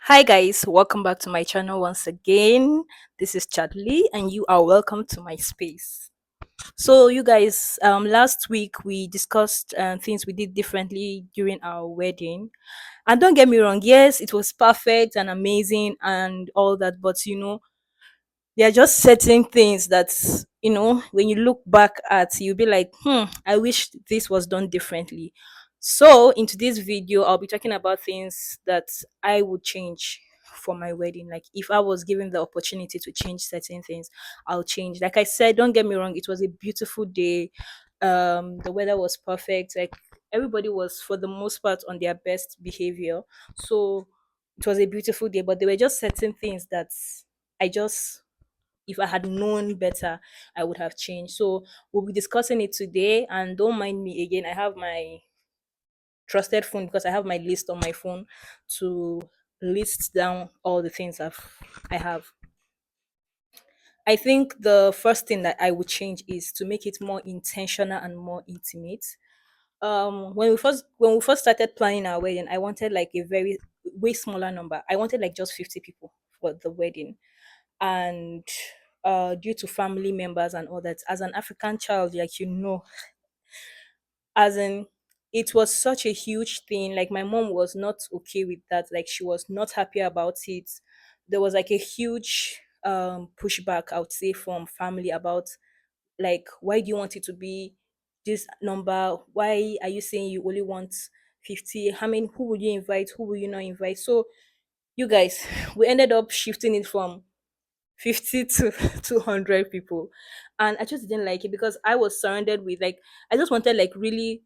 Hi guys, welcome back to my channel once again. This is Chadley and you are welcome to my space. So you guys, last week we discussed things we did differently during our wedding. And don't get me wrong, yes, it was perfect and amazing and all that, but there are just certain things that when you look back at, you'll be like, I wish this was done differently. So in today's video I'll be talking about things that I would change for my wedding. Like if I was given the opportunity to change certain things, I'll change. Like I said, don't get me wrong, it was a beautiful day. The weather was perfect. Like everybody was for the most part on their best behavior. So it was a beautiful day, but there were just certain things that I just, if I had known better, I would have changed. So we'll be discussing it today. And don't mind me again, I have my trusted phone because I have my list on my phone to list down all the things I have. I think the first thing that I would change is to make it more intentional and more intimate. When we first started planning our wedding, I wanted like a very way smaller number. I wanted like just 50 people for the wedding. And due to family members and all that, as an African child, like as in, it was such a huge thing. Like my mom was not okay with that. Like she was not happy about it. There was like a huge pushback, I would say, from family about, like, why do you want it to be this number? Why are you saying you only want 50? How many, who will you invite, who will you not invite? So you guys, we ended up shifting it from 50 to 200 people. And I just didn't like it because I was surrounded with, like, I just wanted like really,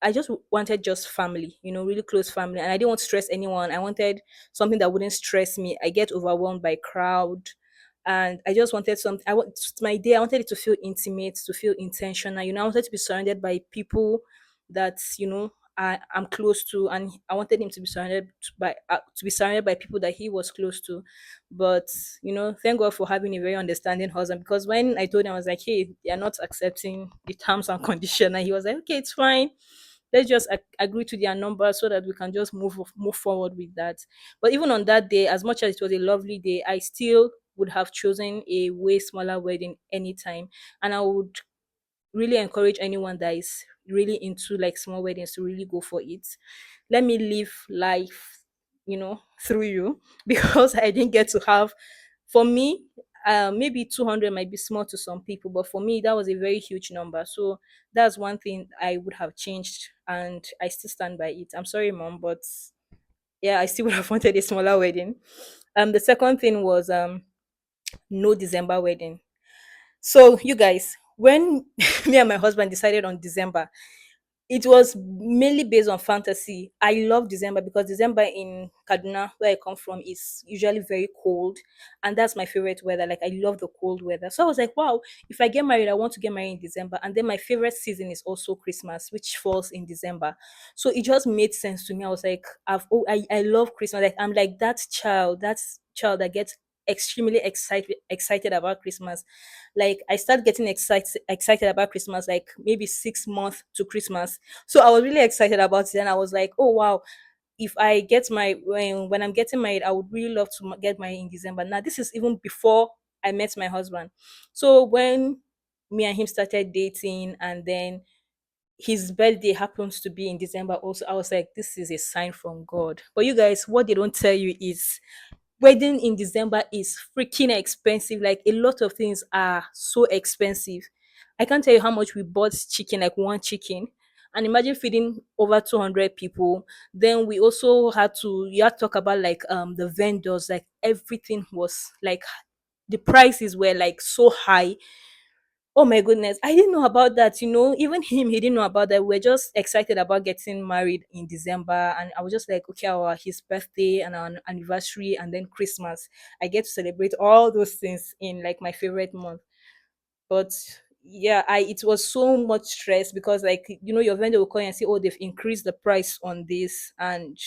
I just wanted just family, really close family. And I didn't want to stress anyone. I wanted something that wouldn't stress me. I get overwhelmed by crowd. And I just wanted something. My day, I wanted it to feel intimate, to feel intentional. I wanted to be surrounded by people that, I'm close to. And I wanted him to be surrounded by people that he was close to. But thank God for having a very understanding husband, because when I told him, I was like, hey, they're not accepting the terms and condition, and he was like, okay, it's fine, let's just agree to their number so that we can just move forward with that. But even on that day, as much as it was a lovely day, I still would have chosen a way smaller wedding anytime. And I would really encourage anyone that is really into like small weddings to really go for it. Let me live life, through you, because I didn't get to have, for me, maybe 200 might be small to some people, but for me that was a very huge number. So that's one thing I would have changed, and I still stand by it. I'm sorry, mom, but yeah, I still would have wanted a smaller wedding. The second thing was no December wedding. So you guys, when me and my husband decided on December, it was mainly based on fantasy. I love December because December in Kaduna, where I come from, is usually very cold, and that's my favorite weather. Like I love the cold weather. So I was like, wow, if I get married, I want to get married in December. And then my favorite season is also Christmas, which falls in December. So it just made sense to me. I was like, I love Christmas. Like I'm like that child that gets extremely excited about Christmas. Like I start getting excited about Christmas like maybe 6 months to Christmas. So I was really excited about it, and I was like, oh wow, if I get my when I'm getting married, I would really love to get married in December. Now this is even before I met my husband. So when me and him started dating, and then his birthday happens to be in December also, I was like, this is a sign from God. But you guys, what they don't tell you is wedding in December is freaking expensive. Like a lot of things are so expensive. I can't tell you how much we bought chicken, like one chicken. And imagine feeding over 200 people. Then we also had to, you had to talk about like the vendors, like everything was like, the prices were like so high. Oh my goodness, I didn't know about that. Even him, he didn't know about that. We're just excited about getting married in December, and I was just like, okay, his birthday and our anniversary, and then Christmas. I get to celebrate all those things in like my favorite month. But yeah, I it was so much stress because, like, your vendor will call you and say, oh, they've increased the price on this, and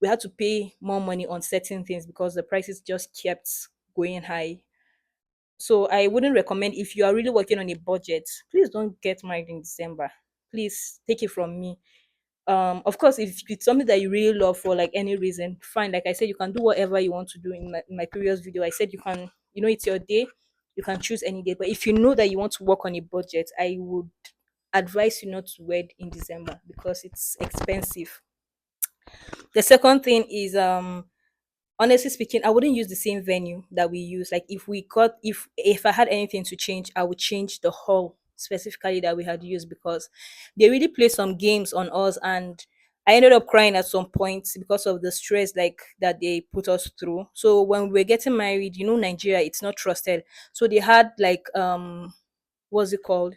we had to pay more money on certain things because the prices just kept going high. So I wouldn't recommend, if you are really working on a budget, please don't get married in December. Please take it from me. Of course, if it's something that you really love for like any reason, fine. Like I said, you can do whatever you want to do. In my previous video, I said you can, it's your day, you can choose any day. But if you know that you want to work on a budget, I would advise you not to wed in December because it's expensive. The second thing is, honestly speaking, I wouldn't use the same venue that we use. Like if I had anything to change, I would change the hall specifically that we had used, because they really play some games on us, and I ended up crying at some point because of the stress like that they put us through. So when we were getting married, Nigeria, it's not trusted. So they had like, what's it called?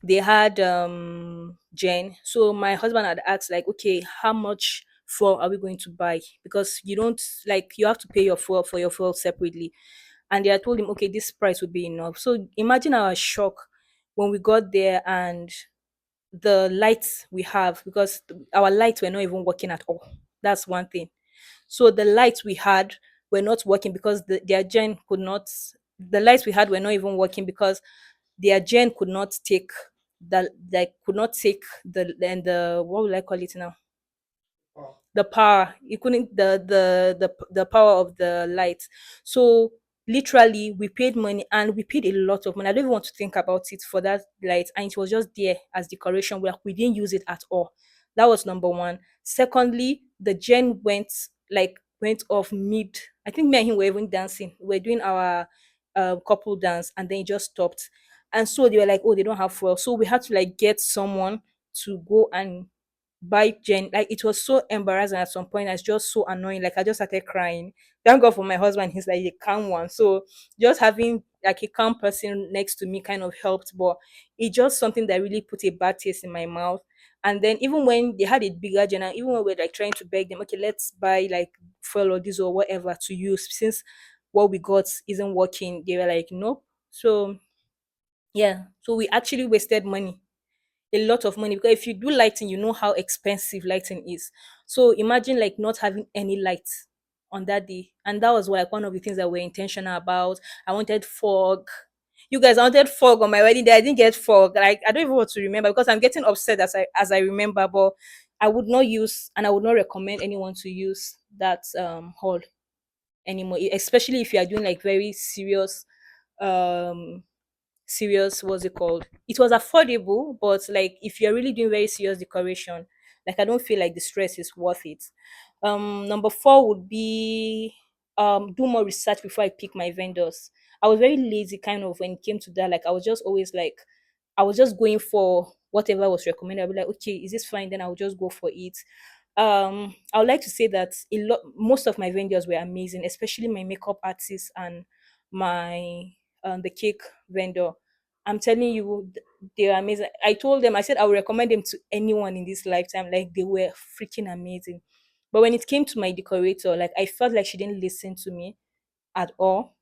They had Jen. So my husband had asked like, okay, how much fuel are we going to buy? Because you don't, like, you have to pay your fuel for your fuel separately. And they had told him, okay, this price would be enough. So imagine our shock when we got there, and the lights we have, because our lights were not even working at all. That's one thing. So the lights we had were not working because their gen could not. The lights we had were not even working because their gen could not take the like could not take the what will I call it now, the power. It couldn't, the power of the light. So literally we paid money, and we paid a lot of money. I don't even want to think about it for that light, and it was just there as decoration where we didn't use it at all. That was number one. Secondly, the gen went off mid. I think me and him were even dancing, we are doing our couple dance, and then it just stopped. And so they were like, oh, they don't have fuel, so we had to like get someone to go and by Jen. Like, it was so embarrassing at some point. It's just so annoying. Like, I just started crying. Thank God for my husband. He's like a calm one. So just having like a calm person next to me kind of helped. But it's just something that really put a bad taste in my mouth. And then even when they had a bigger Jen, and even when we are like trying to beg them, okay, let's buy like fuel or diesel or whatever to use, since what we got isn't working, they were like, nope. So yeah, so we actually wasted money, a lot of money, because if you do lighting, you know how expensive lighting is. So imagine like not having any light on that day. And that was like one of the things that we're intentional about. I wanted fog. You guys, I wanted fog on my wedding day. I didn't get fog. Like, I don't even want to remember because I'm getting upset as I remember. But I would not use, and I would not recommend anyone to use that hall anymore, especially if you are doing like very um serious, what's it called, it was affordable, but like if you're really doing very serious decoration, like I don't feel like the stress is worth it. Number four would be, do more research before I pick my vendors. I was very lazy kind of when it came to that. Like, I was just always like, I was just going for whatever was recommended. I'll be like, okay, is this fine? Then I'll just go for it. I would like to say that most of my vendors were amazing, especially my makeup artist and my the cake vendor. I'm telling you, they are amazing. I told them, I said I would recommend them to anyone in this lifetime. Like, they were freaking amazing. But when it came to my decorator, like, I felt like she didn't listen to me at all.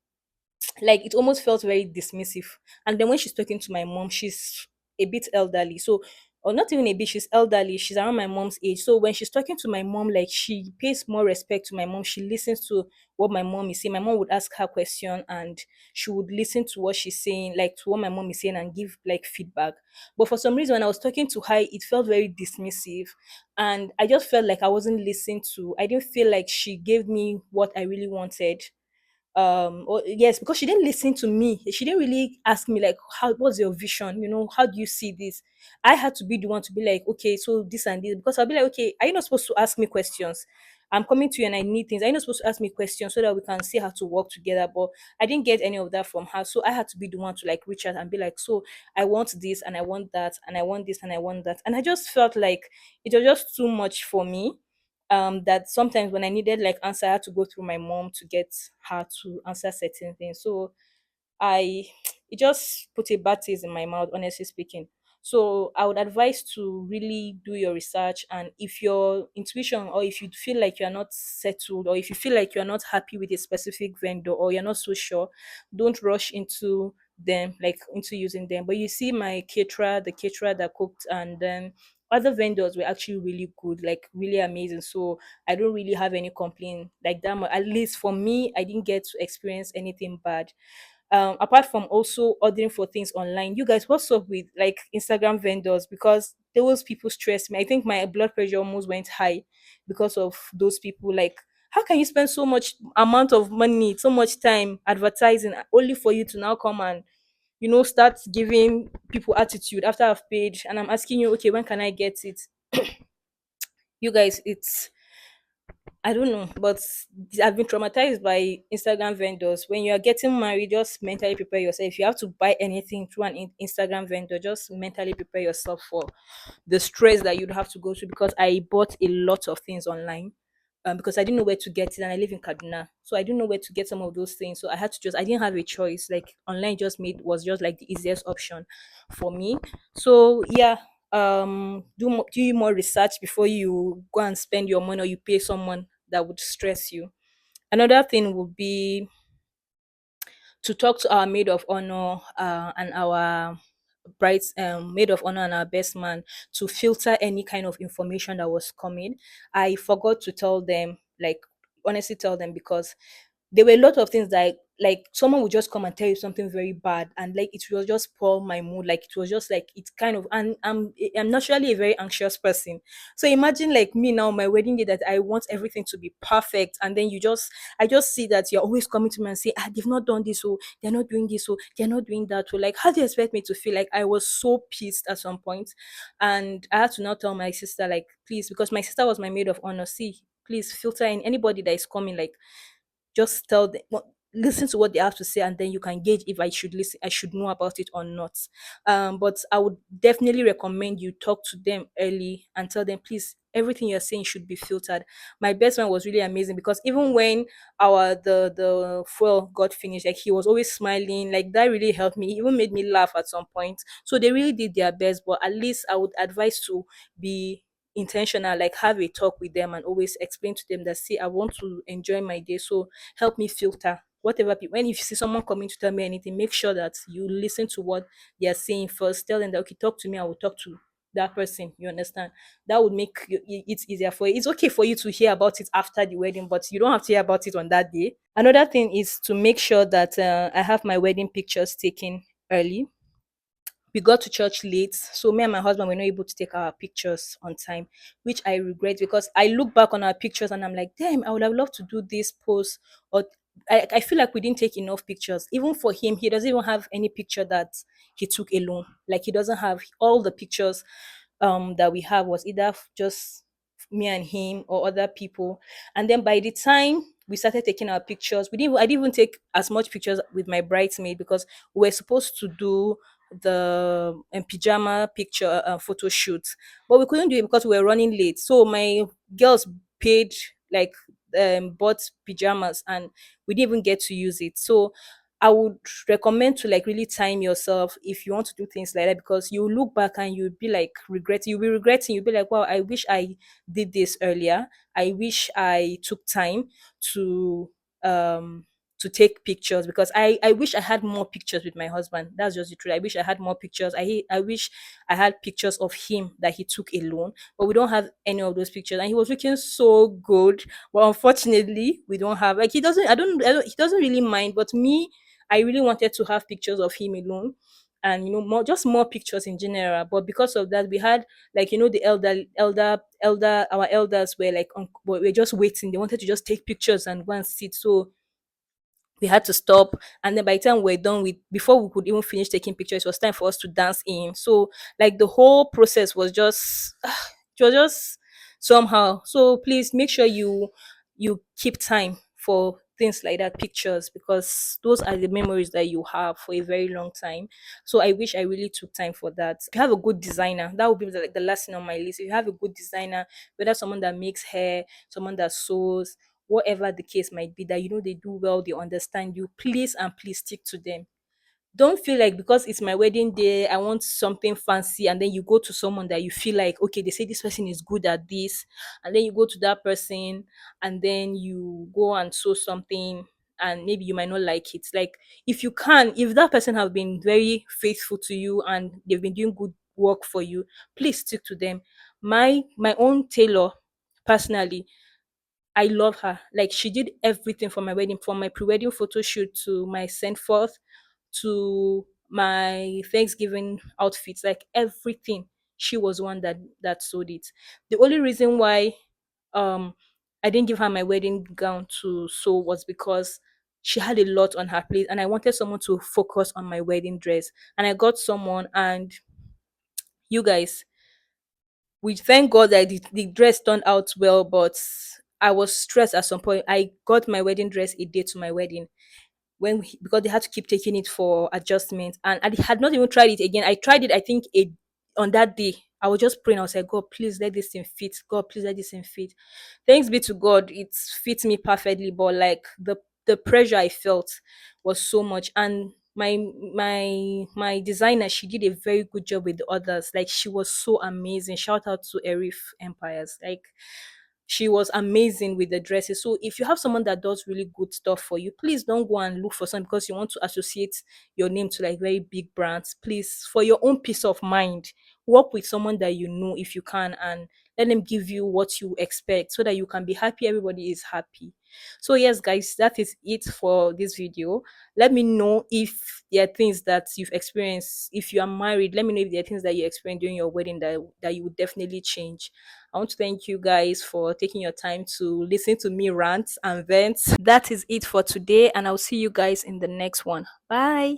Like, it almost felt very dismissive. And then when she's talking to my mom, she's a bit elderly. So, or not even a bit, she's elderly. She's around my mom's age. So when she's talking to my mom, like, she pays more respect to my mom. She listens to what my mom is saying. My mom would ask her question, and she would listen to what she's saying, like to what my mom is saying, and give like feedback. But for some reason, when I was talking to her, it felt very dismissive. And I just felt like I wasn't listened to. I didn't feel like she gave me what I really wanted. Or yes, because she didn't listen to me, she didn't really ask me like, how, what's your vision, how do you see this. I had to be the one to be like, okay, so this and this, because I'll be like, okay, are you not supposed to ask me questions? I'm coming to you and I need things. Are you not supposed to ask me questions so that we can see how to work together? But I didn't get any of that from her, so I had to be the one to like reach out and be like, so I want this and I want that and I want this and I want that. And I just felt like it was just too much for me. That sometimes when I needed like answer, I had to go through my mom to get her to answer certain things. So I it just put a bad taste in my mouth, honestly speaking. So I would advise to really do your research, and if your intuition, or if you feel like you're not settled, or if you feel like you're not happy with a specific vendor, or you're not so sure, don't rush into them, like into using them. But you see my caterer, the caterer that cooked, and then other vendors were actually really good, like really amazing. So I don't really have any complaint like that. At least for me, I didn't get to experience anything bad. Apart from also ordering for things online, you guys, what's up with like Instagram vendors? Because those people stressed me. I think my blood pressure almost went high because of those people. Like, how can you spend so much amount of money, so much time advertising only for you to now come and start giving people attitude after I've paid and I'm asking you, okay, when can I get it? You guys, it's I don't know, but I've been traumatized by Instagram vendors. When you are getting married, just mentally prepare yourself. If you have to buy anything through an Instagram vendor, just mentally prepare yourself for the stress that you'd have to go through, because I bought a lot of things online. Because I didn't know where to get it, and I live in Kaduna, so I didn't know where to get some of those things. So I had to I didn't have a choice. Like, online was just like the easiest option for me. So yeah, do more research before you go and spend your money or you pay someone that would stress you. Another thing would be to talk to our maid of honor and our maid of honor and our best man to filter any kind of information that was coming. I forgot to tell them, like, honestly tell them, because there were a lot of things that, like, someone would just come and tell you something very bad, and like it will just spoil my mood. Like, it was just like it kind of, and I'm naturally a very anxious person. So imagine, like, me now, my wedding day, that I want everything to be perfect, and then I just see that you're always coming to me and say, they've not done this, so they're not doing this, so they're not doing that. So like, how do you expect me to feel? Like, I was so pissed at some point, and I had to now tell my sister, like, please, because my sister was my maid of honor, see, please filter in anybody that is coming. Like, just tell them, listen to what they have to say, and then you can gauge if I should know about it or not. But I would definitely recommend you talk to them early and tell them, please, everything you're saying should be filtered. My best friend was really amazing, because even when the fuel got finished, like, he was always smiling. Like, that really helped me. He even made me laugh at some point. So they really did their best, but at least I would advise to be intentional, like, have a talk with them and always explain to them that, see, I want to enjoy my day, so help me filter whatever people. When you see someone coming to tell me anything, make sure that you listen to what they are saying first. Tell them that, okay, talk to me, I will talk to that person. You understand? That would make it easier for you. It's okay for you to hear about it after the wedding, but you don't have to hear about it on that day. Another thing is to make sure that I have my wedding pictures taken early. We got to church late, so me and my husband were not able to take our pictures on time, which I regret, because I look back on our pictures and I'm like, damn, I would have loved to do this post. Or I feel like we didn't take enough pictures. Even for him, he doesn't even have any picture that he took alone. Like, he doesn't have all the pictures that we have was either just me and him or other people. And then by the time we started taking our pictures, I didn't even take as much pictures with my bridesmaid, because we were supposed to do the pajama picture photo shoot, but we couldn't do it because we were running late. So my girls paid, like, bought pajamas, and we didn't even get to use it. So I would recommend to, like, really time yourself if you want to do things like that, because you look back and you'll be like regretting. You'll be regretting. You'll be like, wow, I wish I did this earlier. I wish I took time to um take pictures, because I wish I had more pictures with my husband. That's just the truth. I wish I had more pictures. I wish I had pictures of him that he took alone, but we don't have any of those pictures. And he was looking so good, but unfortunately, we don't have. Like, he doesn't. I don't. He doesn't really mind. But me, I really wanted to have pictures of him alone, and more pictures in general. But because of that, we had, like, the our elders were like, we're just waiting. They wanted to just take pictures and go and sit. So we had to stop, and then by the time we're done with, before we could even finish taking pictures, it was time for us to dance in. So, like, the whole process was just it was just somehow. So please make sure you keep time for things like that, pictures, because those are the memories that you have for a very long time. So I wish I really took time for that. If you have a good designer, that would be the last thing on my list. If you have a good designer, whether someone that makes hair, someone that sews, whatever the case might be, that they do well, they understand you, please and please stick to them. Don't feel like, because it's my wedding day, I want something fancy, and then you go to someone that you feel like, okay, they say this person is good at this, and then you go to that person, and then you go and sew something, and maybe you might not like it. Like, if that person have been very faithful to you and they've been doing good work for you, please stick to them. My own tailor, personally, I love her. Like, she did everything for my wedding, from my pre-wedding photo shoot to my send forth to my Thanksgiving outfits, like everything. she was one that sewed it. The only reason why um I didn't give her my wedding gown to sew was because she had a lot on her plate and I wanted someone to focus on my wedding dress. And I got someone, and you guys, we thank God that the dress turned out well, but I was stressed at some point. I got my wedding dress a day to my wedding because they had to keep taking it for adjustment, and I had not even tried it again. I tried it, I think, on that day. I was just praying. I was like, God, please let this thing fit. God, please let this thing fit. Thanks be to God, it fits me perfectly. But like the pressure I felt was so much, and my designer, she did a very good job with the others. Like, she was so amazing. Shout out to Erif Empires. Like, she was amazing with the dresses. So if you have someone that does really good stuff for you, please don't go and look for some because you want to associate your name to like very big brands. Please, for your own peace of mind, work with someone that you know if you can, and let them give you what you expect so that you can be happy, everybody is happy. So yes, guys, that is it for this video. Let me know if there are things that you've experienced. If you are married, let me know if there are things that you experienced during your wedding that you would definitely change. I want to thank you guys for taking your time to listen to me rant and vent. That is it for today, and I'll see you guys in the next one. Bye.